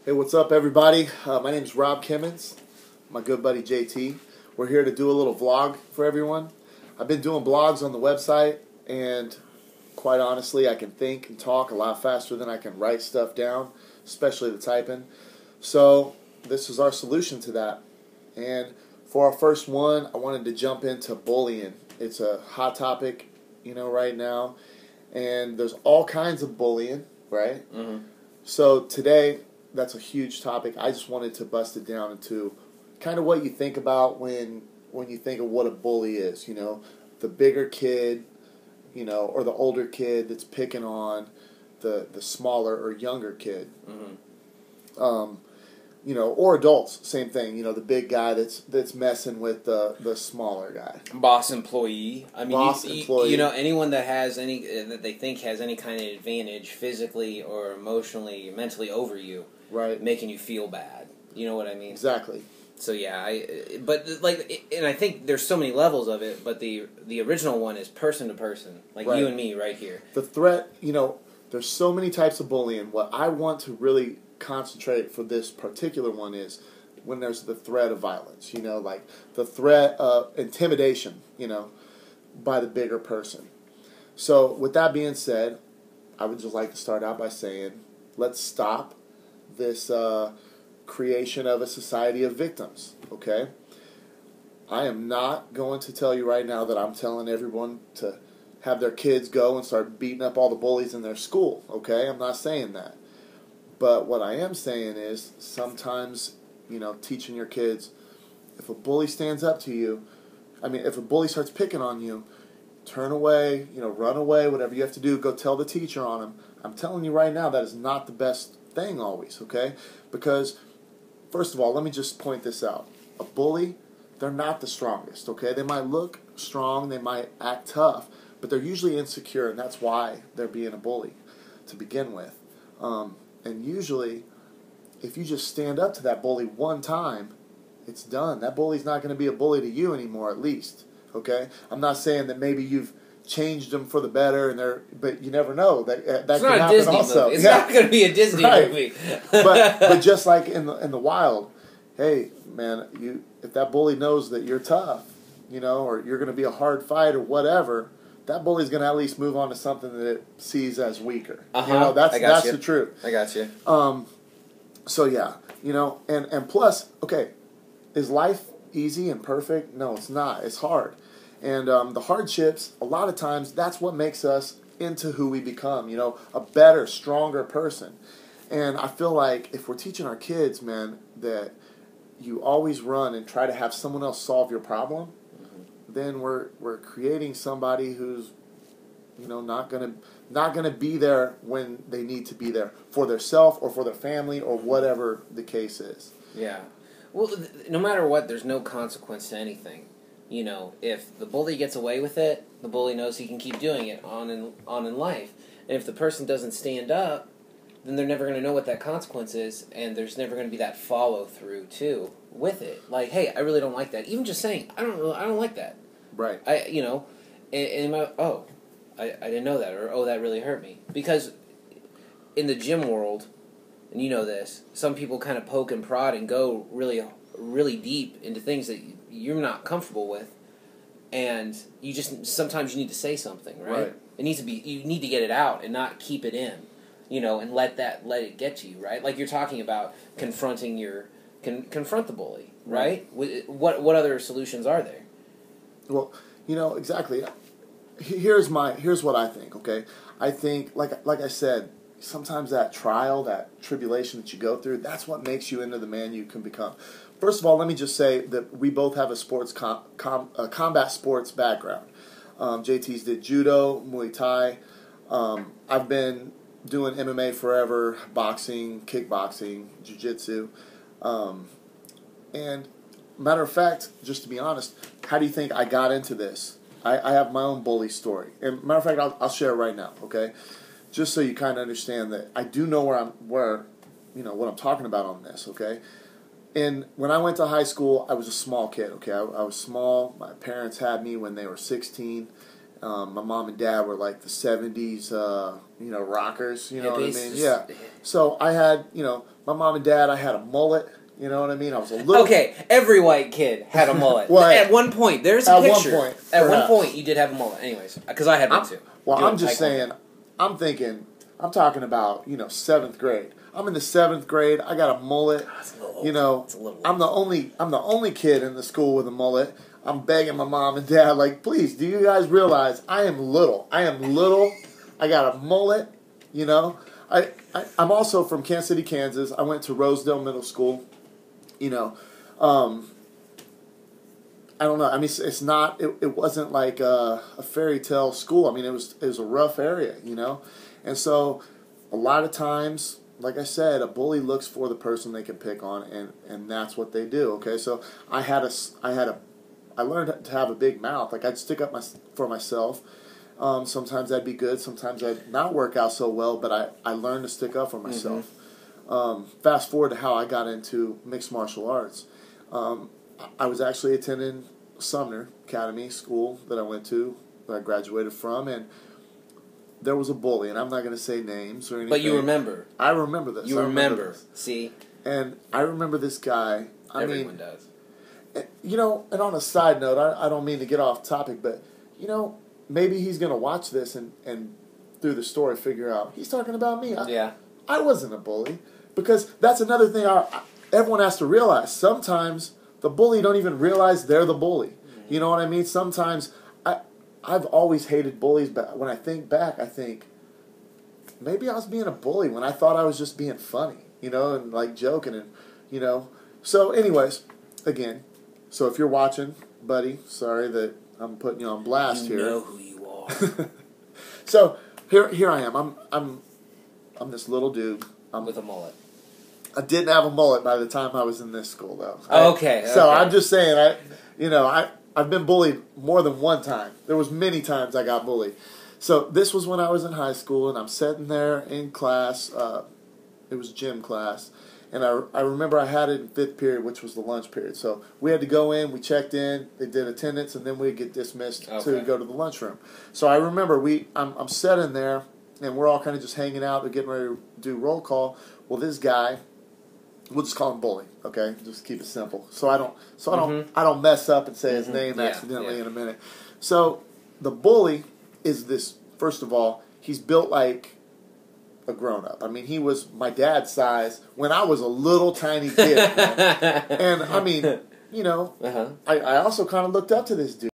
Hey, what's up, everybody? My name is Rob Kimmons, my good buddy JT. We're here to do a little vlog for everyone. I've been doing blogs on the website, and quite honestly, I can think and talk a lot faster than I can write stuff down, especially the typing. So this is our solution to that. And for our first one, I wanted to jump into bullying. It's a hot topic, right now, and there's all kinds of bullying, right? Mm-hmm. So today, that's a huge topic. I just wanted to bust it down into kind of what you think about when you think of what a bully is. The bigger kid, or the older kid that's picking on the smaller or younger kid. Mm-hmm. Or adults, same thing. The big guy that's messing with the smaller guy. Boss employee. Employee. Anyone that has that they think has any kind of advantage physically or emotionally, mentally over you, right? Making you feel bad. You know what I mean? Exactly. So yeah, and I think there's so many levels of it, but the original one is person to person, like right. You and me right here. The threat, there's so many types of bullying. What I want to really concentrate for this particular one is when there's the threat of violence, like the threat of intimidation, by the bigger person. So with that being said, I would just like to start out by saying, let's stop this creation of a society of victims, okay? I am not going to tell you right now that I'm telling everyone to have their kids go and start beating up all the bullies in their school, okay? I'm not saying that. But what I am saying is sometimes, teaching your kids, if a bully stands up to you, if a bully starts picking on you, turn away, run away, whatever you have to do, go tell the teacher on him. I'm telling you right now that is not the best thing always, okay? Because, first of all, let me just point this out. A bully, they're not the strongest, okay? They might look strong, they might act tough, but they're usually insecure, and that's why they're being a bully to begin with. And usually, if you just stand up to that bully one time, it's done. That bully's not going to be a bully to you anymore, at least. Okay? I'm not saying that maybe you've changed them for the better, but you never know. That it's could happen Disney also. Movie. It's not going to be a Disney movie. but just like in the wild, hey man, if that bully knows that you're tough, or you're going to be a hard fight or whatever, that bully's going to at least move on to something that it sees as weaker. That's the truth. I got you. So yeah, and plus, okay, is life easy and perfect? No, it's not. It's hard. And the hardships, a lot of times, that's what makes us into who we become, a better, stronger person. And I feel like if we're teaching our kids, man, that you always run and try to have someone else solve your problem, then we're creating somebody who's not gonna be there when they need to be there for their self or for their family or whatever the case is. Yeah. Well, no matter what, there's no consequence to anything. If the bully gets away with it, the bully knows he can keep doing it on in life. And if the person doesn't stand up, then they're never going to know what that consequence is, and there's never going to be that follow through too with it. Like, hey, I really don't like that. Even just saying, I don't like that. Right. I didn't know that, or that really hurt me. Because in the gym world, and you know this, some people kind of poke and prod and go really, really deep into things that you're not comfortable with, and sometimes you need to say something, right? It needs to be, you need to get it out and not keep it in, and let it get to you, right? Like you're talking about confronting confront the bully, right? What other solutions are there? Well, exactly. Here's what I think, okay? I think, like I said, sometimes that trial, that tribulation that you go through, that's what makes you into the man you can become. First of all, let me just say that we both have a sports combat sports background. JT's did judo, Muay Thai. I've been doing MMA forever, boxing, kickboxing, jiu-jitsu. And matter of fact, just to be honest, how do you think I got into this? I have my own bully story. And matter of fact, I'll share it right now, okay? Just so you kind of understand that I do know what I'm talking about on this, okay? And when I went to high school, I was a small kid, okay? I was small. My parents had me when they were 16. My mom and dad were like the 70s, rockers, you know what I mean? Just, Yeah. So I had, my mom and dad, I had a mullet, you know what I mean? I was a little... Okay, every white kid had a mullet. Well, at one point, there's a at picture. one point, at one perhaps. point, you did have a mullet. Anyways, because I had one too. Well, Doing I'm just taekwondo. saying, I'm talking about, 7th grade. I'm in the 7th grade. I got a mullet. That's a little old. You know, It's a little I'm the only kid in the school with a mullet. I'm begging my mom and dad, like, please, do you guys realize I am little? I got a mullet, I'm also from Kansas City, Kansas. I went to Rosedale Middle School. I don't know. I mean, it's not. It wasn't like a fairy tale school. I mean, it was a rough area, and so a lot of times, like I said, a bully looks for the person they can pick on, and that's what they do. Okay, so I learned to have a big mouth. Like I'd stick up for myself. Sometimes that'd be good. Sometimes I'd not work out so well, but I learned to stick up for myself. Fast forward to how I got into mixed martial arts. I was actually attending Sumner Academy School that I went to, that I graduated from, and there was a bully, and I'm not going to say names or anything. But you remember. I remember this. You remember. See? And I remember this guy. Everyone does. And on a side note, I don't mean to get off topic, but, maybe he's going to watch this and through the story figure out, he's talking about me. I wasn't a bully. Because that's another thing everyone has to realize. Sometimes the bully don't even realize they're the bully. You know what I mean? Sometimes I've always hated bullies, but when I think back, I think maybe I was being a bully when I thought I was just being funny, and like joking and, So anyways, again, so if you're watching, buddy, sorry that I'm putting you on blast here. You know who you are. So here I am. I'm this little dude. With a mullet. I didn't have a mullet by the time I was in this school, though. Okay. So I'm just saying, I've been bullied more than one time. There was many times I got bullied. So this was when I was in high school, and I'm sitting there in class. It was gym class, and I remember I had it in 5th period, which was the lunch period. So we had to go in, we checked in, they did attendance, and then we'd get dismissed to go to the lunchroom. So I remember I'm sitting there, and we're all kind of just hanging out. They're getting ready to do roll call. Well, this guy, we'll just call him Bully, okay? Just keep it simple. So I don't mess up and say his name accidentally in a minute. So the bully is this. First of all, he's built like a grown up. I mean, he was my dad's size when I was a little tiny kid, and I mean, I also kind of looked up to this dude.